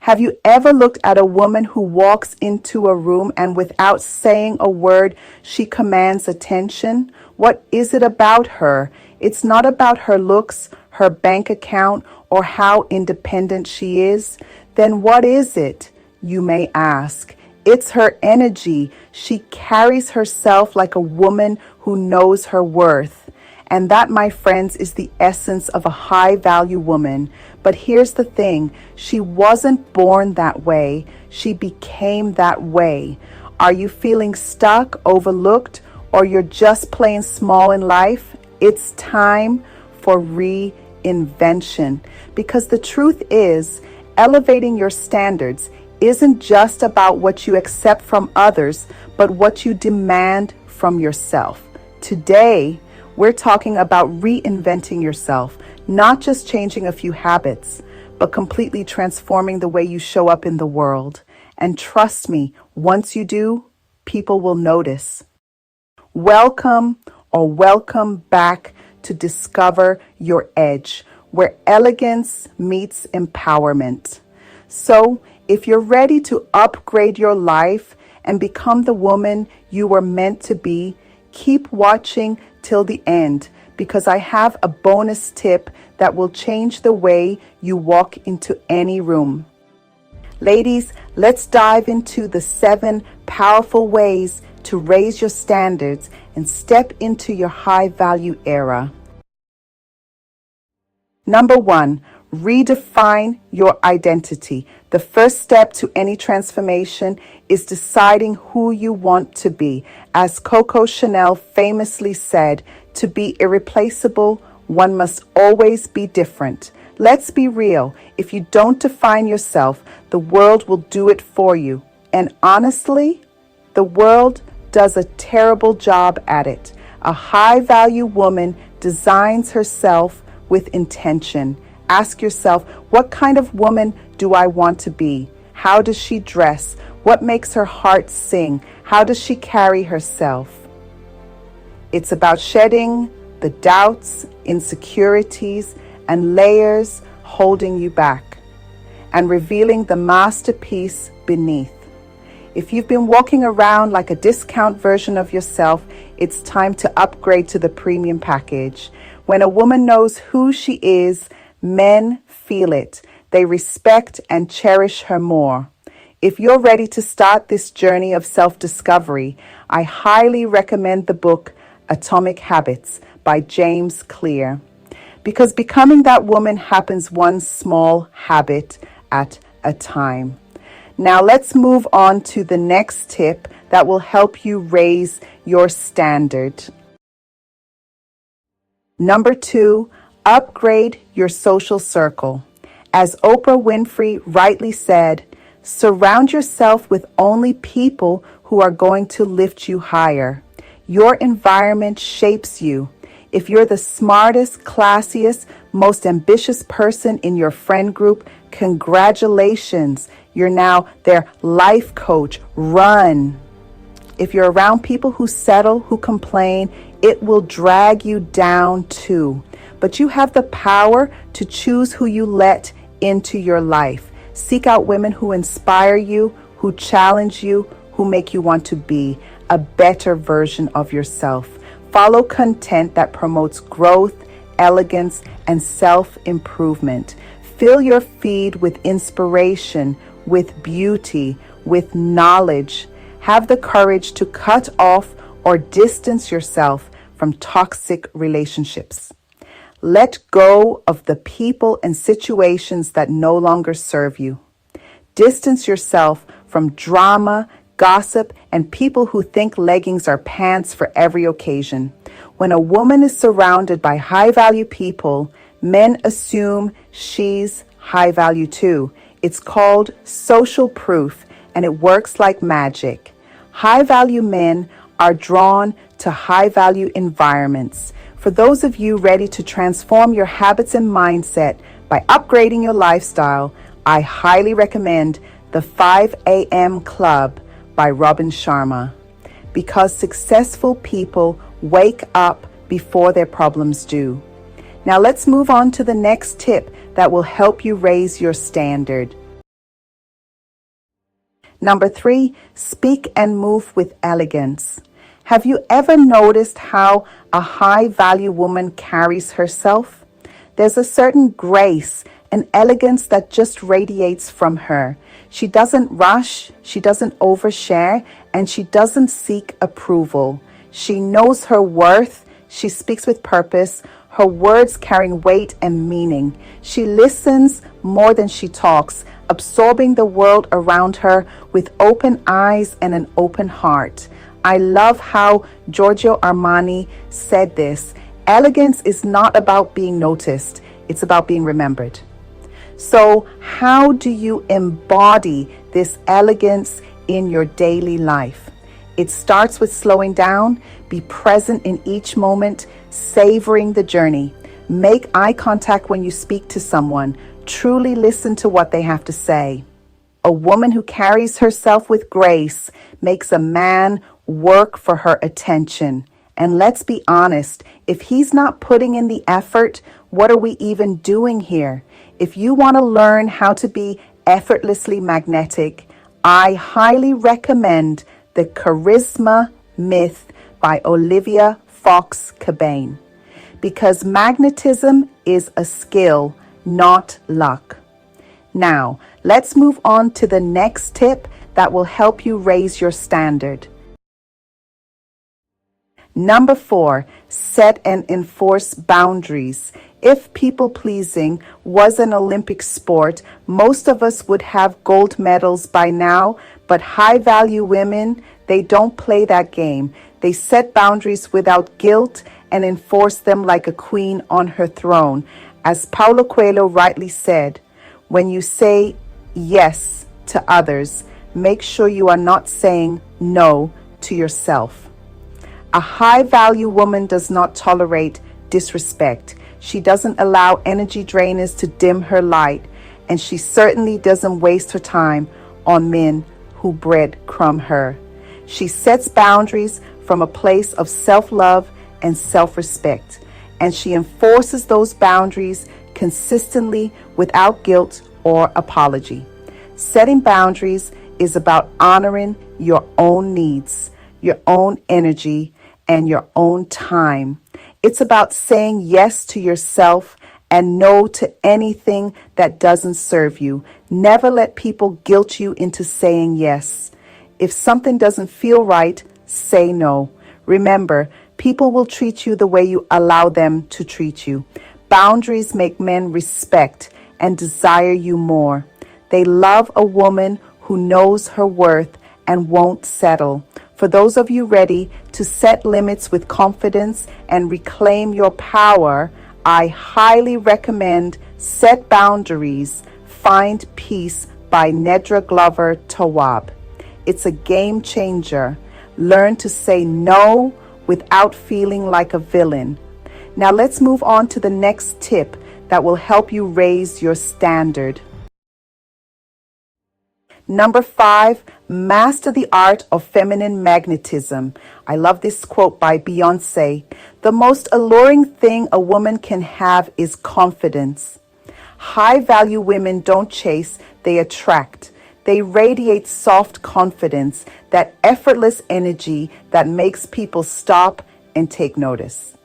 Have you ever looked at a woman who walks into a room and without saying a word, she commands attention? What is it about her? It's not about her looks, her bank account, or how independent she is. Then what is it, you may ask? It's her energy. She carries herself like a woman who knows her worth. And that, my friends, is the essence of a high-value woman. But here's the thing, she wasn't born that way. She became that way. Are you feeling stuck, overlooked, or you're just plain small in life? It's time for reinvention. Because the truth is, elevating your standards isn't just about what you accept from others, but what you demand from yourself. Today, we're talking about reinventing yourself, not just changing a few habits, but completely transforming the way you show up in the world. And trust me, once you do, people will notice. Welcome back to Discover Your Edge, where elegance meets empowerment. So, if you're ready to upgrade your life and become the woman you were meant to be, keep watching till the end, because I have a bonus tip that will change the way you walk into any room. Ladies, let's dive into the 7 powerful ways to raise your standards and step into your high value era. Number 1, redefine your identity. The first step to any transformation is deciding who you want to be. As Coco Chanel famously said, to be irreplaceable, one must always be different. Let's be real. If you don't define yourself, the world will do it for you. And honestly, the world does a terrible job at it. A high-value woman designs herself with intention. Ask yourself, what kind of woman do I want to be? How does she dress? What makes her heart sing? How does she carry herself? It's about shedding the doubts, insecurities, and layers holding you back, and revealing the masterpiece beneath. If you've been walking around like a discount version of yourself, it's time to upgrade to the premium package. When a woman knows who she is, men feel it. They respect and cherish her more. If you're ready to start this journey of self-discovery, I highly recommend the book Atomic Habits by James Clear, because becoming that woman happens one small habit at a time. Now let's move on to the next tip that will help you raise your standard. Number 2, upgrade your social circle. As Oprah Winfrey rightly said, surround yourself with only people who are going to lift you higher. Your environment shapes you. If you're the smartest, classiest, most ambitious person in your friend group, congratulations. You're now their life coach. Run. If you're around people who settle, who complain, it will drag you down too. But you have the power to choose who you let into your life. Seek out women who inspire you, who challenge you, who make you want to be a better version of yourself. Follow content that promotes growth, elegance, and self-improvement. Fill your feed with inspiration, with beauty, with knowledge. Have the courage to cut off or distance yourself from toxic relationships. Let go of the people and situations that no longer serve you. Distance yourself from drama, gossip, and people who think leggings are pants for every occasion. When a woman is surrounded by high-value people, men assume she's high-value too. It's called social proof, and it works like magic. High-value men are drawn to high-value environments. For those of you ready to transform your habits and mindset by upgrading your lifestyle, I highly recommend the 5 a.m. Club by Robin Sharma, because successful people wake up before their problems do. Now let's move on to the next tip that will help you raise your standard. Number 3, speak and move with elegance. Have you ever noticed how a high value woman carries herself? There's a certain grace and elegance that just radiates from her. She doesn't rush, she doesn't overshare, and she doesn't seek approval. She knows her worth, she speaks with purpose, her words carrying weight and meaning. She listens more than she talks, absorbing the world around her with open eyes and an open heart. I love how Giorgio Armani said this. Elegance is not about being noticed, it's about being remembered. So, how do you embody this elegance in your daily life? It starts with slowing down, be present in each moment, savoring the journey. Make eye contact when you speak to someone. Truly listen to what they have to say. A woman who carries herself with grace makes a man work for her attention. And let's be honest, if he's not putting in the effort, what are we even doing here? If you want to learn how to be effortlessly magnetic, I highly recommend The Charisma Myth by Olivia Fox Cabane, because magnetism is a skill, not luck. Now, let's move on to the next tip that will help you raise your standard. Number 4, set and enforce boundaries. If people pleasing was an Olympic sport, most of us would have gold medals by now, but high value women, they don't play that game. They set boundaries without guilt and enforce them like a queen on her throne. As Paulo Coelho rightly said, when you say yes to others, make sure you are not saying no to yourself. A high-value woman does not tolerate disrespect. She doesn't allow energy drainers to dim her light, and she certainly doesn't waste her time on men who breadcrumb her. She sets boundaries from a place of self-love and self-respect, and she enforces those boundaries consistently without guilt or apology. Setting boundaries is about honoring your own needs, your own energy, and your own time. It's about saying yes to yourself and no to anything that doesn't serve you. Never let people guilt you into saying yes. If something doesn't feel right, say no. Remember, people will treat you the way you allow them to treat you. Boundaries make men respect and desire you more. They love a woman who knows her worth and won't settle. For those of you ready to set limits with confidence and reclaim your power, I highly recommend Set Boundaries, Find Peace by Nedra Glover Tawwab. It's a game changer. Learn to say no without feeling like a villain. Now let's move on to the next tip that will help you raise your standard. Number 5, master the art of feminine magnetism. I love this quote by Beyonce. The most alluring thing a woman can have is confidence. High value women don't chase, they attract. They radiate soft confidence, that effortless energy that makes people stop and take notice.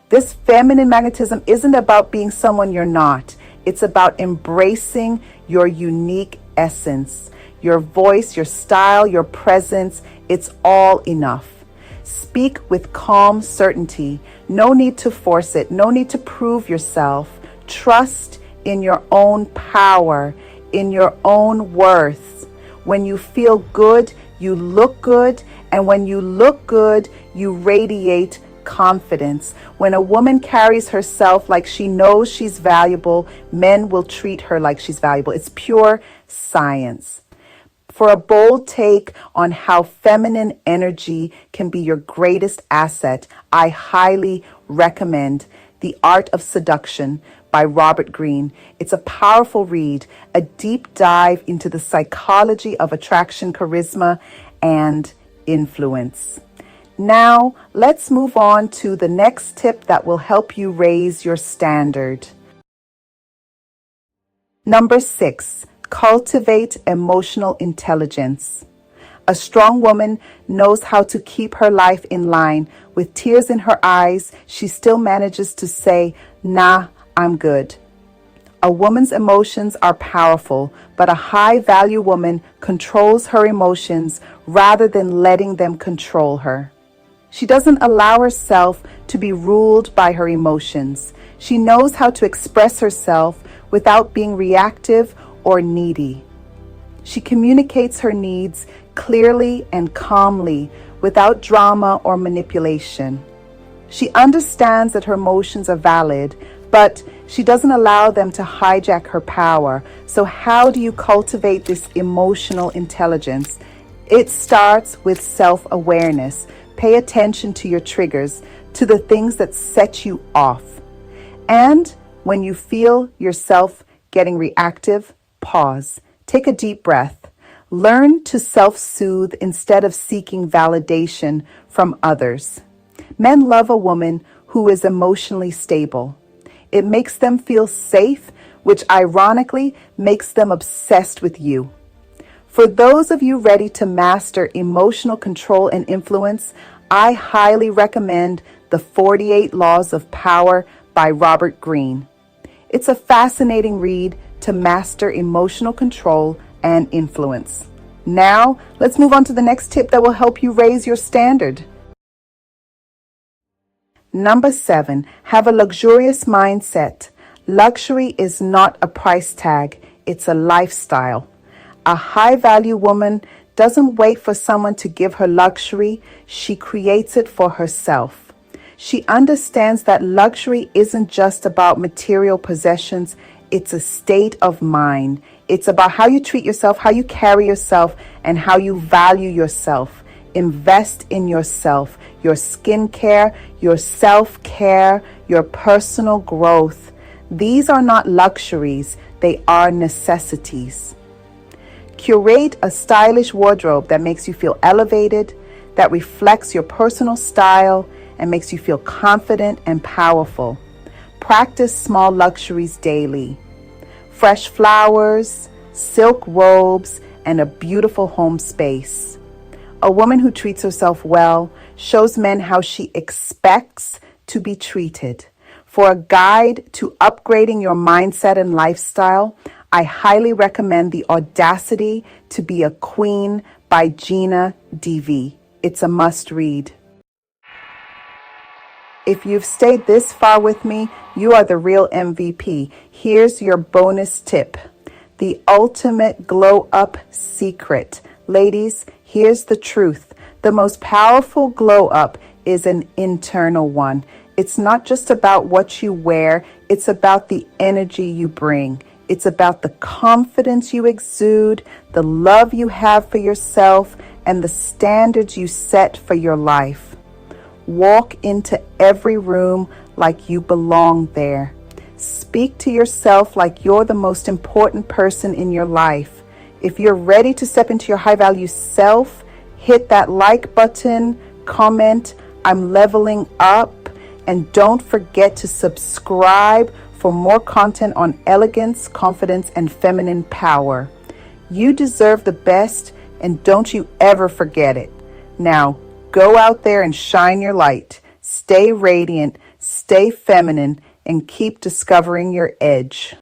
This feminine magnetism isn't about being someone you're not. It's about embracing your unique essence. Your voice, your style, your presence, it's all enough. Speak with calm certainty. No need to force it. No need to prove yourself. Trust in your own power, in your own worth. When you feel good, you look good. And when you look good, you radiate confidence. When a woman carries herself like she knows she's valuable, men will treat her like she's valuable. It's pure science. For a bold take on how feminine energy can be your greatest asset, I highly recommend The Art of Seduction by Robert Greene. It's a powerful read, a deep dive into the psychology of attraction, charisma, and influence. Now, let's move on to the next tip that will help you raise your standard. Number 6. Cultivate emotional intelligence. A strong woman knows how to keep her life in line. With tears in her eyes, she still manages to say, "Nah, I'm good." A woman's emotions are powerful, but a high-value woman controls her emotions rather than letting them control her. She doesn't allow herself to be ruled by her emotions. She knows how to express herself without being reactive or needy. She communicates her needs clearly and calmly without drama or manipulation. She understands that her emotions are valid, but she doesn't allow them to hijack her power. So how do you cultivate this emotional intelligence? It starts with self-awareness. Pay attention to your triggers, to the things that set you off. And when you feel yourself getting reactive, pause. Take a deep breath. Learn to self-soothe instead of seeking validation from others. Men love a woman who is emotionally stable. It makes them feel safe, which ironically makes them obsessed with you. For those of you ready to master emotional control and influence, I highly recommend The 48 Laws of Power by Robert Greene. It's a fascinating read to master emotional control and influence. Now, let's move on to the next tip that will help you raise your standard. Number 7, have a luxurious mindset. Luxury is not a price tag, it's a lifestyle. A high-value woman doesn't wait for someone to give her luxury, she creates it for herself. She understands that luxury isn't just about material possessions, it's a state of mind. It's about how you treat yourself, how you carry yourself, and how you value yourself. Invest in yourself, your skincare, your self-care, your personal growth. These are not luxuries, they are necessities. Curate a stylish wardrobe that makes you feel elevated, that reflects your personal style, and makes you feel confident and powerful. Practice small luxuries daily. Fresh flowers, silk robes, and a beautiful home space. A woman who treats herself well shows men how she expects to be treated. For a guide to upgrading your mindset and lifestyle, I highly recommend The Audacity to Be a Queen by Gina DV. It's a must read. If you've stayed this far with me, you are the real MVP. Here's your bonus tip. The ultimate glow up secret. Ladies, here's the truth. The most powerful glow up is an internal one. It's not just about what you wear, it's about the energy you bring. It's about the confidence you exude, the love you have for yourself, and the standards you set for your life. Walk into every room like you belong there. Speak to yourself like you're the most important person in your life. If you're ready to step into your high-value self, hit that like button, comment, "I'm leveling up," and don't forget to subscribe for more content on elegance, confidence, and feminine power. You deserve the best, and don't you ever forget it. Now, go out there and shine your light. Stay radiant, stay feminine, and keep discovering your edge.